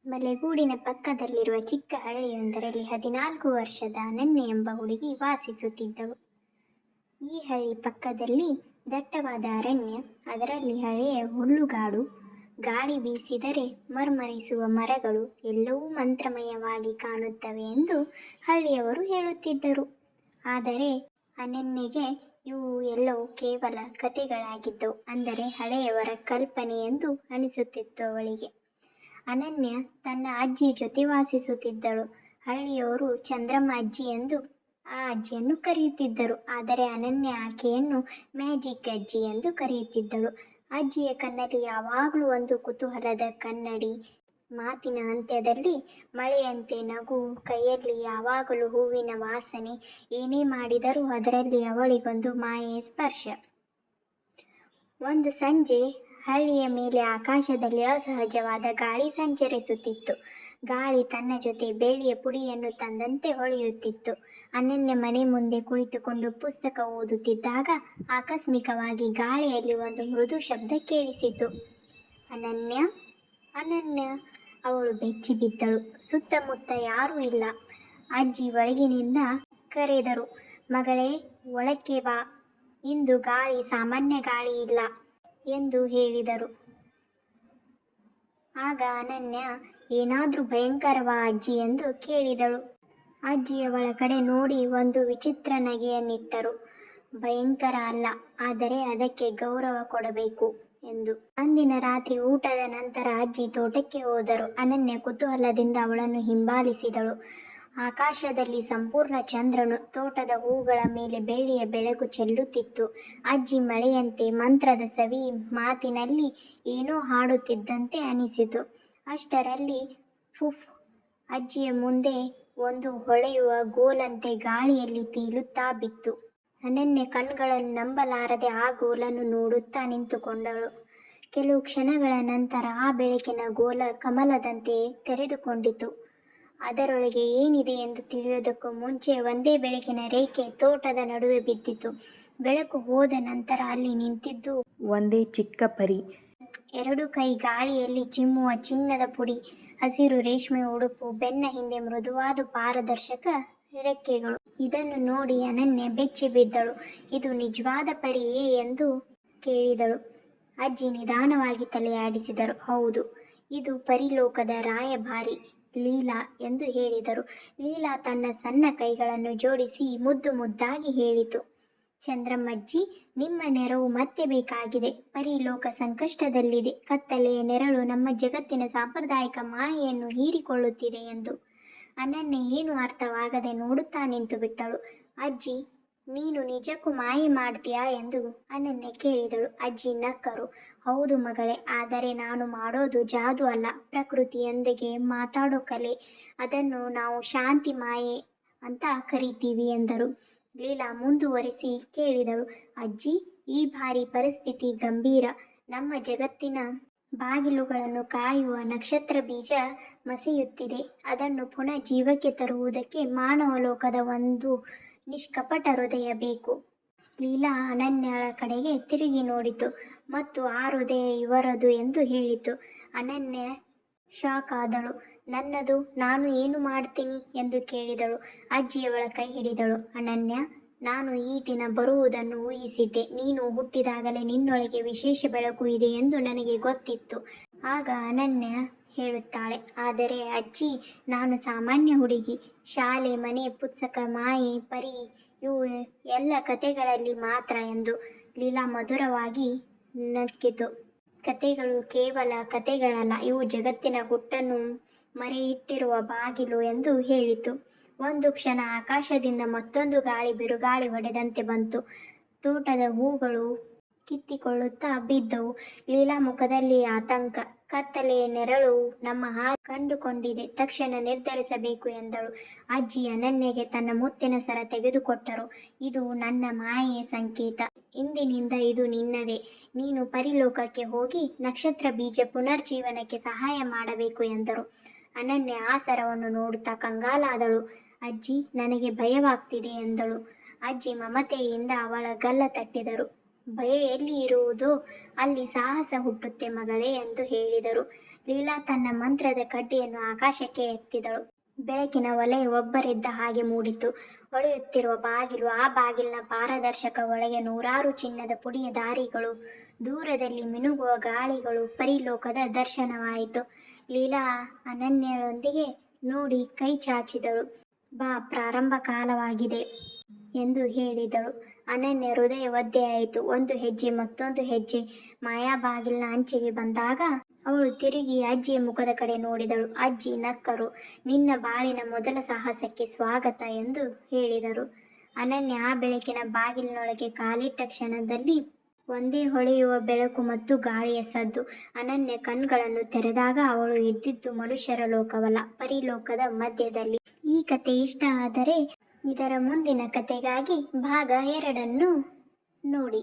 ಮಲೆಗೂಡಿನ ಪಕ್ಕದಲ್ಲಿರುವ ಚಿಕ್ಕ ಹಳ್ಳಿಯೊಂದರಲ್ಲಿ 14 ವರ್ಷದ ಅನನ್ಯ ಎಂಬ ಹುಡುಗಿ ವಾಸಿಸುತ್ತಿದ್ದಳು. ಈ ಹಳ್ಳಿ ಪಕ್ಕದಲ್ಲಿ ದಟ್ಟವಾದ ಅರಣ್ಯ, ಅದರಲ್ಲಿ ಹಳೆಯ ಹುಲ್ಲುಗಾಡು, ಗಾಳಿ ಬೀಸಿದರೆ ಮರ್ಮರಿಸುವ ಮರಗಳು ಎಲ್ಲವೂ ಮಂತ್ರಮಯವಾಗಿ ಕಾಣುತ್ತವೆ ಎಂದು ಹಳ್ಳಿಯವರು ಹೇಳುತ್ತಿದ್ದರು. ಆದರೆ ಅನನ್ಯಗೆ ಇವು ಎಲ್ಲವೂ ಕೇವಲ ಕಥೆಗಳಾಗಿದ್ದವು, ಅಂದರೆ ಹಳೆಯವರ ಕಲ್ಪನೆ ಎಂದು ಅನಿಸುತ್ತಿತ್ತು ಅವಳಿಗೆ. ಅನನ್ಯ ತನ್ನ ಅಜ್ಜಿ ಜೊತೆ ವಾಸಿಸುತ್ತಿದ್ದಳು. ಹಳ್ಳಿಯವರು ಚಂದ್ರಮ್ಮ ಅಜ್ಜಿ ಎಂದು ಆ ಅಜ್ಜಿಯನ್ನು ಕರೆಯುತ್ತಿದ್ದರು. ಆದರೆ ಅನನ್ಯ ಆಕೆಯನ್ನು ಮ್ಯಾಜಿಕ್ ಅಜ್ಜಿ ಎಂದು ಕರೆಯುತ್ತಿದ್ದಳು. ಅಜ್ಜಿಯ ಕಣ್ಣಲ್ಲಿ ಯಾವಾಗಲೂ ಒಂದು ಕುತೂಹಲದ ಕನ್ನಡಿ, ಮಾತಿನ ಅಂತ್ಯದಲ್ಲಿ ಮಳೆಯಂತೆ ನಗು, ಕೈಯಲ್ಲಿ ಯಾವಾಗಲೂ ಹೂವಿನ ವಾಸನೆ, ಏನೇ ಮಾಡಿದರೂ ಅದರಲ್ಲಿ ಅವಳಿಗೊಂದು ಮಾಯೆಯ ಸ್ಪರ್ಶ. ಒಂದು ಸಂಜೆ ಹಳ್ಳಿಯ ಮೇಲೆ ಆಕಾಶದಲ್ಲಿ ಅಸಹಜವಾದ ಗಾಳಿ ಸಂಚರಿಸುತ್ತಿತ್ತು. ಗಾಳಿ ತನ್ನ ಜೊತೆ ಬೆಳ್ಳಿಯ ಪುಡಿಯನ್ನು ತಂದಂತೆ ಹೊಳೆಯುತ್ತಿತ್ತು. ಅನನ್ಯ ಮನೆ ಮುಂದೆ ಕುಳಿತುಕೊಂಡು ಪುಸ್ತಕ ಓದುತ್ತಿದ್ದಾಗ ಆಕಸ್ಮಿಕವಾಗಿ ಗಾಳಿಯಲ್ಲಿ ಒಂದು ಮೃದು ಶಬ್ದ ಕೇಳಿಸಿತು. ಅನನ್ಯ, ಅನನ್ಯ, ಅವಳು ಬೆಚ್ಚಿ ಬಿದ್ದಳು. ಸುತ್ತಮುತ್ತ ಯಾರೂ ಇಲ್ಲ. ಅಜ್ಜಿ ಒಳಗಿನಿಂದ ಕರೆದರು, ಮಗಳೇ, ಒಳಕ್ಕೆ ಬಾ, ಇಂದು ಗಾಳಿ ಸಾಮಾನ್ಯ ಗಾಳಿ ಇಲ್ಲ ಎಂದು ಹೇಳಿದರು. ಆಗ ಅನನ್ಯ, ಏನಾದ್ರೂ ಭಯಂಕರವಾ ಅಜ್ಜಿ ಎಂದು ಕೇಳಿದಳು. ಅಜ್ಜಿ ಅವಳ ಕಡೆ ನೋಡಿ ಒಂದು ವಿಚಿತ್ರ ನಗೆಯನ್ನಿಟ್ಟರು. ಭಯಂಕರ ಅಲ್ಲ, ಆದರೆ ಅದಕ್ಕೆ ಗೌರವ ಕೊಡಬೇಕು ಎಂದು. ಅಂದಿನ ರಾತ್ರಿ ಊಟದ ನಂತರ ಅಜ್ಜಿ ತೋಟಕ್ಕೆ ಹೋದರು. ಅನನ್ಯ ಕುತೂಹಲದಿಂದ ಅವಳನ್ನು ಹಿಂಬಾಲಿಸಿದಳು. ಆಕಾಶದಲ್ಲಿ ಸಂಪೂರ್ಣ ಚಂದ್ರನು ತೋಟದ ಹೂಗಳ ಮೇಲೆ ಬೆಳ್ಳಿಯ ಬೆಳಕು ಚೆಲ್ಲುತ್ತಿತ್ತು. ಅಜ್ಜಿ ಮಳೆಯಂತೆ ಮಂತ್ರದ ಸವಿ ಮಾತಿನಲ್ಲಿ ಏನೋ ಹಾಡುತ್ತಿದ್ದಂತೆ ಅನಿಸಿತು. ಅಷ್ಟರಲ್ಲಿ ಫುಫ್, ಅಜ್ಜಿಯ ಮುಂದೆ ಒಂದು ಹೊಳೆಯುವ ಗೋಲಂತೆ ಗಾಳಿಯಲ್ಲಿ ತೇಲುತ್ತಾ ಬಿತ್ತು. ಅನನ್ಯ ಕಣ್ಗಳನ್ನು ನಂಬಲಾರದೆ ಆ ಗೋಲನ್ನು ನೋಡುತ್ತಾ ನಿಂತುಕೊಂಡಳು. ಕೆಲವು ಕ್ಷಣಗಳ ನಂತರ ಆ ಬೆಳಕಿನ ಗೋಲ ಕಮಲದಂತೆ ತೆರೆದುಕೊಂಡಿತು. ಅದರೊಳಗೆ ಏನಿದೆ ಎಂದು ತಿಳಿಯೋದಕ್ಕೂ ಮುಂಚೆ ಒಂದೇ ಬೆಳಕಿನ ರೇಖೆ ತೋಟದ ನಡುವೆ ಬಿದ್ದಿತು. ಬೆಳಕು ಹೋದ ನಂತರ ಅಲ್ಲಿ ನಿಂತಿದ್ದು ಒಂದೇ ಚಿಕ್ಕ ಪರಿ. 2 ಕೈ ಗಾಳಿಯಲ್ಲಿ ಚಿಮ್ಮುವ ಚಿನ್ನದ ಪುಡಿ, ಹಸಿರು ರೇಷ್ಮೆ ಉಡುಪು, ಬೆನ್ನ ಹಿಂದೆ ಮೃದುವಾದ ಪಾರದರ್ಶಕ ರೆಕ್ಕೆಗಳು. ಇದನ್ನು ನೋಡಿ ಅನನ್ಯ ಬೆಚ್ಚಿ ಬಿದ್ದಳು. ಇದು ನಿಜವಾದ ಪರಿಯೇ ಎಂದು ಕೇಳಿದಳು. ಅಜ್ಜಿ ನಿಧಾನವಾಗಿ ತಲೆಯಾಡಿಸಿದರು. ಹೌದು, ಇದು ಪರಿಲೋಕದ ರಾಯಭಾರಿ ಲೀಲಾ ಎಂದು ಹೇಳಿದರು. ಲೀಲಾ ತನ್ನ ಸಣ್ಣ ಕೈಗಳನ್ನು ಜೋಡಿಸಿ ಮುದ್ದು ಮುದ್ದಾಗಿ ಹೇಳಿತು, ಚಂದ್ರಮ್ಮಜ್ಜಿ, ನಿಮ್ಮ ನೆರವು ಮತ್ತೆ ಬೇಕಾಗಿದೆ. ಪರಿಲೋಕ ಸಂಕಷ್ಟದಲ್ಲಿದೆ. ಕತ್ತಲೆಯ ನೆರಳು ನಮ್ಮ ಜಗತ್ತಿನ ಸಾಂಪ್ರದಾಯಿಕ ಮಾಯೆಯನ್ನು ಹೀರಿಕೊಳ್ಳುತ್ತಿದೆ ಎಂದು. ಅನನ್ಯ ಏನು ಅರ್ಥವಾಗದೆ ನೋಡುತ್ತಾ ನಿಂತು ಬಿಟ್ಟಳು. ಅಜ್ಜಿ, ನೀನು ನಿಜಕ್ಕೂ ಮಾಯೆ ಮಾಡ್ತೀಯಾ ಎಂದು ಅನನ್ಯ ಕೇಳಿದಳು. ಅಜ್ಜಿ ನಕ್ಕರು. ಹೌದು ಮಗಳೇ, ಆದರೆ ನಾನು ಮಾಡೋದು ಜಾದು ಅಲ್ಲ, ಪ್ರಕೃತಿಯೊಂದಿಗೆ ಮಾತಾಡೋ ಕಲೆ. ಅದನ್ನು ನಾವು ಶಾಂತಿ ಮಾಯೆ ಅಂತ ಕರಿತೀವಿ ಎಂದರು. ಲೀಲಾ ಮುಂದುವರಿಸಿ ಕೇಳಿದಳು, ಅಜ್ಜಿ, ಈ ಬಾರಿ ಪರಿಸ್ಥಿತಿ ಗಂಭೀರ. ನಮ್ಮ ಜಗತ್ತಿನ ಬಾಗಿಲುಗಳನ್ನು ಕಾಯುವ ನಕ್ಷತ್ರ ಬೀಜ ಮಸೆಯುತ್ತಿದೆ. ಅದನ್ನು ಪುನಃ ಜೀವಕ್ಕೆ ತರುವುದಕ್ಕೆ ಮಾನವ ಲೋಕದ ಒಂದು ನಿಷ್ಕಪಟ ಹೃದಯ ಬೇಕು. ಲೀಲಾ ಅನನ್ಯಳ ಕಡೆಗೆ ತಿರುಗಿ ನೋಡಿತು ಮತ್ತು ಆ ಹೃದಯ ಇವರದು ಎಂದು ಹೇಳಿತು. ಅನನ್ಯ ಶಾಕ್ ಆದಳು. ನನ್ನದು? ನಾನು ಏನು ಮಾಡ್ತೀನಿ ಎಂದು ಕೇಳಿದಳು. ಅಜ್ಜಿಯವಳ ಕೈ ಹಿಡಿದಳು. ಅನನ್ಯ, ನಾನು ಈ ದಿನ ಬರುವುದನ್ನು ಊಹಿಸಿದ್ದೆ. ನೀನು ಹುಟ್ಟಿದಾಗಲೇ ನಿನ್ನೊಳಗೆ ವಿಶೇಷ ಬೆಳಕು ಇದೆ ಎಂದು ನನಗೆ ಗೊತ್ತಿತ್ತು. ಆಗ ಅನನ್ಯ ಹೇಳುತ್ತಾಳೆ, ಆದರೆ ಅಜ್ಜಿ, ನಾನು ಸಾಮಾನ್ಯ ಹುಡುಗಿ. ಶಾಲೆ, ಮನೆ, ಪುಸ್ತಕ, ಮಾಯೆ, ಪರಿ ಇವು ಎಲ್ಲ ಕತೆಗಳಲ್ಲಿ ಮಾತ್ರ ಎಂದು. ಲೀಲಾ ಮಧುರವಾಗಿ ನಕ್ಕಿತು. ಕತೆಗಳು ಕೇವಲ ಕತೆಗಳಲ್ಲ, ಇವು ಜಗತ್ತಿನ ಗುಟ್ಟನ್ನು ಮರೆಯಿಟ್ಟಿರುವ ಬಾಗಿಲು ಎಂದು ಹೇಳಿತು. ಒಂದು ಕ್ಷಣ ಆಕಾಶದಿಂದ ಮತ್ತೊಂದು ಗಾಳಿ ಬಿರುಗಾಳಿ ಹೊಡೆದಂತೆ ಬಂತು. ತೋಟದ ಹೂಗಳು ಕಿತ್ತಿಕೊಳ್ಳುತ್ತಾ ಬಿದ್ದವು. ಲೀಲಾ ಮುಖದಲ್ಲಿ ಆತಂಕ. ಕತ್ತಲೆಯ ನೆರಳು ನಮ್ಮ ಕಂಡುಕೊಂಡಿದೆ, ತಕ್ಷಣ ನಿರ್ಧರಿಸಬೇಕು ಎಂದಳು. ಅಜ್ಜಿ ಅನನ್ಯಗೆ ತನ್ನ ಮುತ್ತಿನ ಸರ ತೆಗೆದುಕೊಟ್ಟರು. ಇದು ನನ್ನ ಮಾಯೆಯ ಸಂಕೇತ. ಇಂದಿನಿಂದ ಇದು ನಿನ್ನದೇ. ನೀನು ಪರಿಲೋಕಕ್ಕೆ ಹೋಗಿ ನಕ್ಷತ್ರ ಬೀಜ ಪುನರ್ಜೀವನಕ್ಕೆ ಸಹಾಯ ಮಾಡಬೇಕು ಎಂದರು. ಅನನ್ಯ ಆ ಸರವನ್ನು ನೋಡುತ್ತಾ ಕಂಗಾಲಾದಳು. ಅಜ್ಜಿ, ನನಗೆ ಭಯವಾಗ್ತಿದೆ ಎಂದಳು. ಅಜ್ಜಿ ಮಮತೆಯಿಂದ ಅವಳ ಗಲ್ಲ ತಟ್ಟಿದರು. ಭಯ ಎಲ್ಲಿ ಇರುವುದೋ ಅಲ್ಲಿ ಸಾಹಸ ಹುಟ್ಟುತ್ತೆ ಮಗಳೇ ಎಂದು ಹೇಳಿದರು. ಲೀಲಾ ತನ್ನ ಮಂತ್ರದ ಕಡ್ಡಿಯನ್ನು ಆಕಾಶಕ್ಕೆ ಎತ್ತಿದಳು. ಬೆಳಕಿನ ವಲಯ ಒಬ್ಬರಿದ್ದ ಹಾಗೆ ಮೂಡಿತು. ಹೊಳೆಯುತ್ತಿರುವ ಬಾಗಿಲು, ಆ ಬಾಗಿಲಿನ ಪಾರದರ್ಶಕ ಒಳಗೆ ನೂರಾರು ಚಿನ್ನದ ಪುಡಿಯ ದಾರಿಗಳು, ದೂರದಲ್ಲಿ ಮಿನುಗುವ ಗಾಳಿಗಳು, ಪರಿಲೋಕದ ದರ್ಶನವಾಯಿತು. ಲೀಲಾ ಅನನ್ಯಳೊಂದಿಗೆ ನೋಡಿ ಕೈ ಚಾಚಿದಳು. ಬಾ, ಪ್ರಾರಂಭ ಕಾಲವಾಗಿದೆ ಎಂದು ಹೇಳಿದಳು. ಅನನ್ಯ ಹೃದಯ ಒದ್ದೆಯಾಯಿತು. ಒಂದು ಹೆಜ್ಜೆ, ಮತ್ತೊಂದು ಹೆಜ್ಜೆ. ಮಾಯಾ ಬಾಗಿಲಿನ ಅಂಚಿಗೆ ಬಂದಾಗ ಅವಳು ತಿರುಗಿ ಅಜ್ಜಿಯ ಮುಖದ ಕಡೆ ನೋಡಿದಳು. ಅಜ್ಜಿ ನಕ್ಕರು. ನಿನ್ನ ಬಾಳಿನ ಮೊದಲ ಸಾಹಸಕ್ಕೆ ಸ್ವಾಗತ ಎಂದು ಹೇಳಿದರು. ಅನನ್ಯ ಆ ಬೆಳಕಿನ ಬಾಗಿಲಿನೊಳಗೆ ಕಾಲಿಟ್ಟ ಕ್ಷಣದಲ್ಲಿ ಒಂದೇ ಹೊಳೆಯುವ ಬೆಳಕು ಮತ್ತು ಗಾಳಿಯ ಸದ್ದು. ಅನನ್ಯ ಕಣ್ಗಳನ್ನು ತೆರೆದಾಗ ಅವಳು ಇದ್ದಿದ್ದು ಮನುಷ್ಯರ ಲೋಕವಲ್ಲ, ಪರಿಲೋಕದ ಮಧ್ಯದಲ್ಲಿ. ಈ ಕತೆ ಇಷ್ಟ ಆದರೆ ಇದರ ಮುಂದಿನ ಕತೆಗಾಗಿ ಭಾಗ 2 ನೋಡಿ.